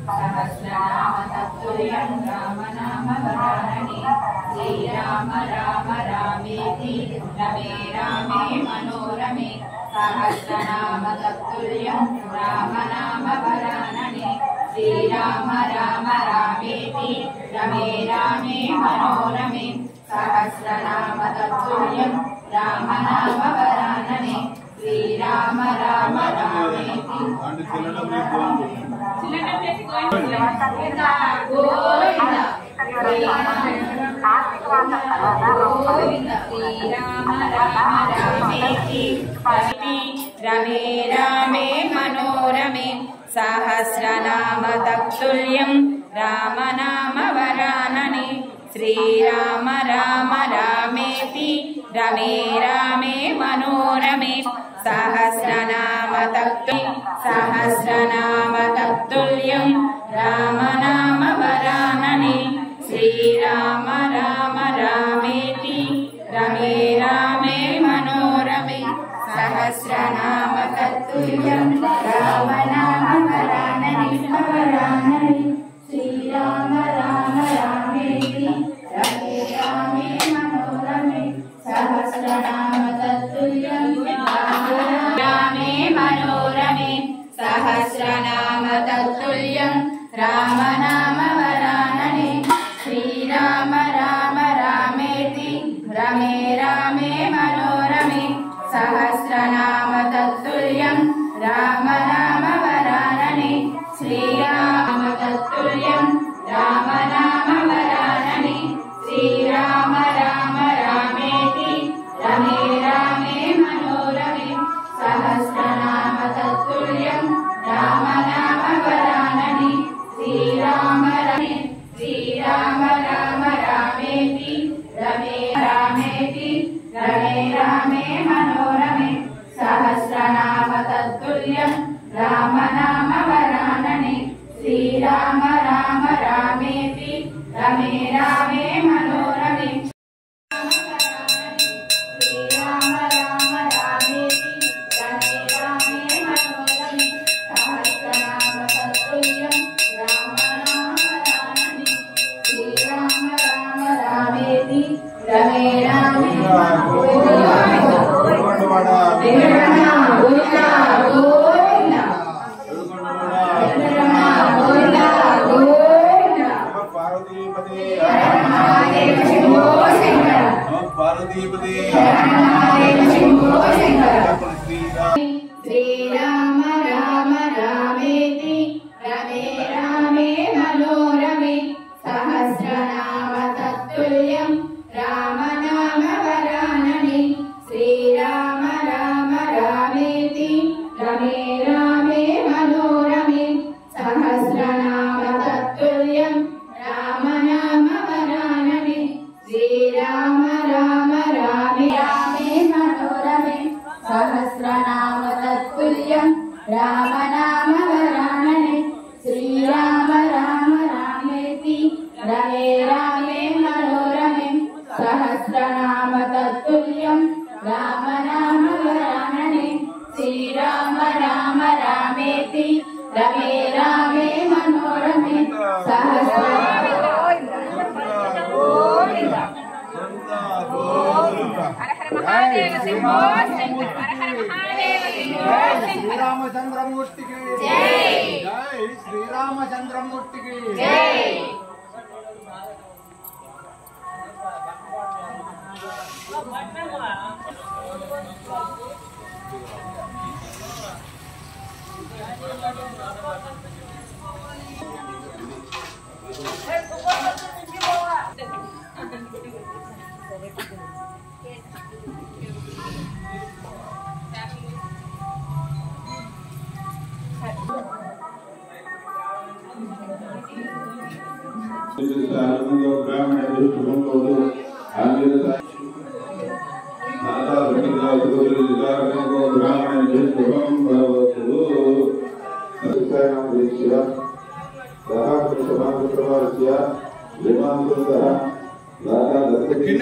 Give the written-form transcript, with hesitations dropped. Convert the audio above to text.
सहस्रनाम तत्तुल्यं राम नाम वरानने श्रीराम राम रामेति रमे रामे मनोरमे सहस्रनाम तत्तुल्यं राम नाम वरानने श्रीराम राम रामेति रमे रामे मनोरमे सहस्रनाम तत्तुल्यं राम नाम वरानने श्रीराम राम रामेति रमे रामे मनोरमे सहस्रनाम तत्तुल्यं राम नाम वरानने श्रीराम राम रामेति रमे रामे मनोरमे सहस्रनाम तत्तुल्यं राम नाम वरानने श्रीराम राम रामेति रमे रामे मनोरमे सहस्रनाम तत्तुल्यं राम नाम वरानने श्रीराम राम रामेति रमे रामे मनोरमे सहस्रनाम तत्तुल्यं रामे मनोरमे सहस्रनाम तत्तुल्यं राम नाम वरानने श्रीराम राम रामेति रमे रामे मनोरमे सहस्रनाम तत्तुल्यं राम नाम वरानने श्रीराम तत्तुल्यं राम नाम वरानने श्रीराम राम रामेति रमे रामे मनोरमे सहस्रनाम तत्तुल्यं राम नाम वरानने श्रीराम राम रामेति रमे रामे मनोरमे सहस्रनाम तत्तुल्यं राम नाम वरानने श्रीराम राम रामेति रमे रामे मनोरमे श्रीराम राम रामेति रमे रामे मनोरमे सहस्रनाम तत्तुल्यं राम नाम वरानने श्रीराम राम रामेति रमे रामे श्रीराम राम रामेति रमे रामे मनोरमे सहस्रनाम तत्तुल्यं राम नाम वरानने श्रीराम राम रामेति रमे रामे मनोरमे सहस्रनाम तत्तुल्यं राम नाम वरानने श्रीराम राम रामे मनोरमे सहस्रनाम तत्तुल्यं राम नाम वरानने श्रीराम राम रामेति रमे रामे मनोरमे सहस्रनाम तत्तुल्यं राम नाम वरानने श्रीराम राम रामेति रमे रामे मनोरमे श्रीरामचंद्रमूर्ति की जय। जय श्रीरामचंद्रमूर्ति की जय। కింద